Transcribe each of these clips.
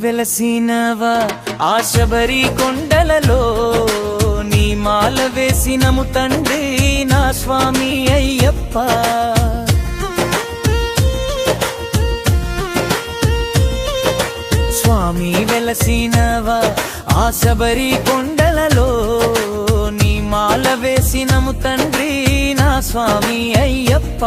వెలసినవా ఆ శబరి కొండలలో నీ మాల వేసినము తండ్రి నా స్వామి అయ్యప్ప. స్వామి వెలసినవా ఆ శబరి కొండలలో నీ మాల వేసినము తండ్రి నా స్వామి అయ్యప్ప.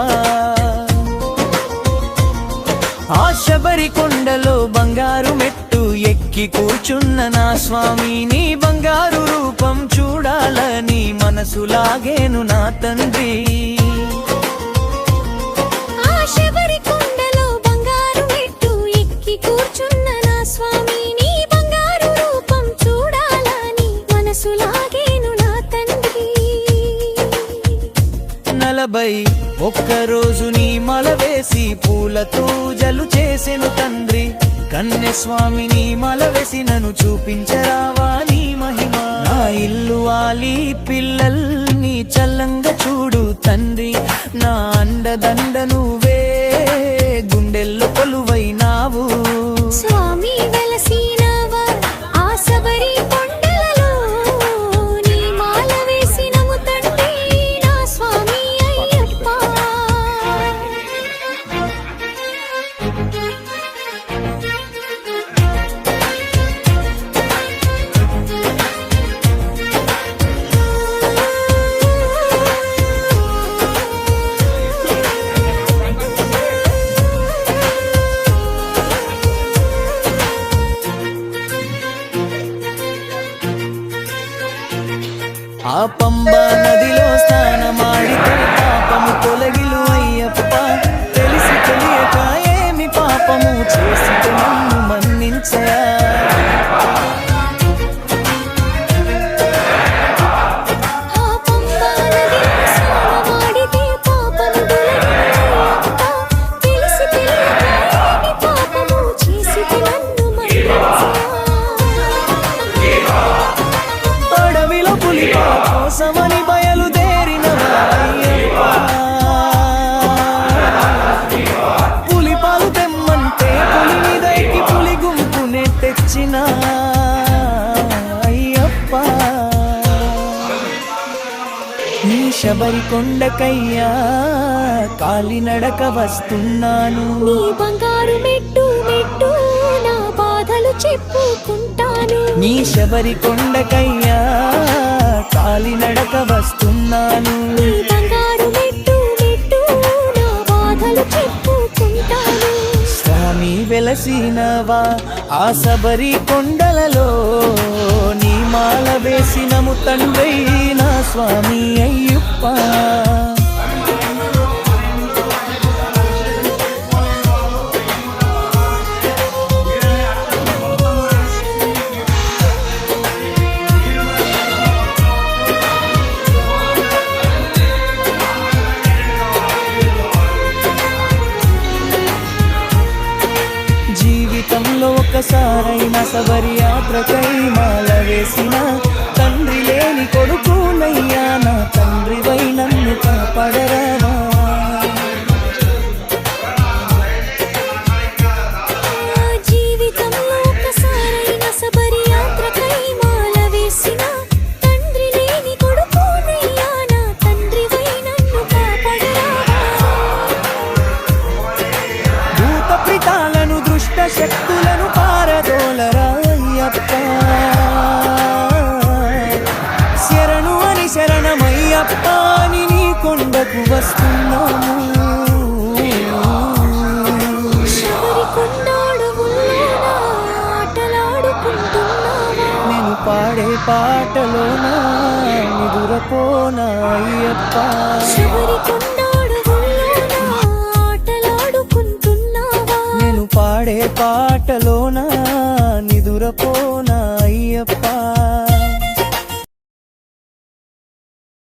ఆ శబరి కొండలో బంగారు మెట్టు ఎక్కి కూర్చున్న నా స్వామి నీ బంగారు రూపం చూడాలని మనసు లాగేను నా తండ్రి. ఆ శబరి కొండలో బంగారు మెట్టు ఎక్కి కూర్చున్న నా స్వామి నీ బంగారు రూపం చూడాలని మనసు లాగేను నా తండ్రి. 41 రోజు నీ మల వేసి పూలతో జలు చేసెను తండ్రి. కన్నె స్వామిని మల వేసి నన్ను చూపించరావా నీ మహిమ. నా ఇల్లు వాలి పిల్లల్ని చల్లంగా చూడు తండ్రి. నా అండదండ నువ్వే గుండెల్లో కొలువైనావు. స్వామి వెలసినవా ఆ శబరి కొండలలో నీ మాల వేసినము తండ్రి నా స్వామి అయ్యప్ప. ఆ పంబా నదిలో స్నానమాడితే పాపము తొలగిలు అయ్యప్ప. తెలిసి తెలియక ఏమి పాపము చేసి నన్ను మన్నించయా. ఆ పంబా నదిలో స్నానమాడితే పాపము తొలగినయ్యప్ప. తెలిసి తెలియక ఏమి పాపము చేసి నన్ను మన్నించయా. అడవిలో పులి కోసమని బయలుదేరినవా అయ్యప్ప. పులి పాలు తెమ్మంటే పులిని దైకి పులి గుంపునే తెచ్చిన అయ్యప్ప. నీ శబరి కొండకయ్యా కాలినడక వస్తున్నాను. నీ బంగారు మెట్టు మెట్టు నా బాధలు చెప్పుకుంటాను. నీ శబరి కొండకయ్యా కాలినడక వస్తున్నాను. నీ బంగారు మెట్టు మెట్టు నా బాధలు చెప్పుకుంటాను. స్వామి వెలసినవా ఆ శబరి కొండలలో నీ మాల వేసినము తండ్రి నా స్వామి అయ్యప్ప. జీవితంలో ఒకసారైనా శబరి యాత్రకై మాల వేసిన తండ్రి లేని కొడుకునయ్యా నా తండ్రివై నన్ను కాపాడరావా. జీవితంలో ఒకసారైనా శబరి యాత్రకై మాల వేసిన తండ్రి లేని కొడుకునయ్యా నా తండ్రివై నన్ను కాపాడరావా. భూత ప్రితాలను దుష్ట శక్తులను పారదోలరా అయ్యప్ప. శరణు అని శరణమయ్యప్ప అని నీ కొండకు వస్తున్నాము. శబరి కొండ అడవుల్లోన ఆటలాడుకుంటున్నావా. నేను పాడే పాటలోనా నిదురపోనా అయ్యప్ప. శబరి కొండ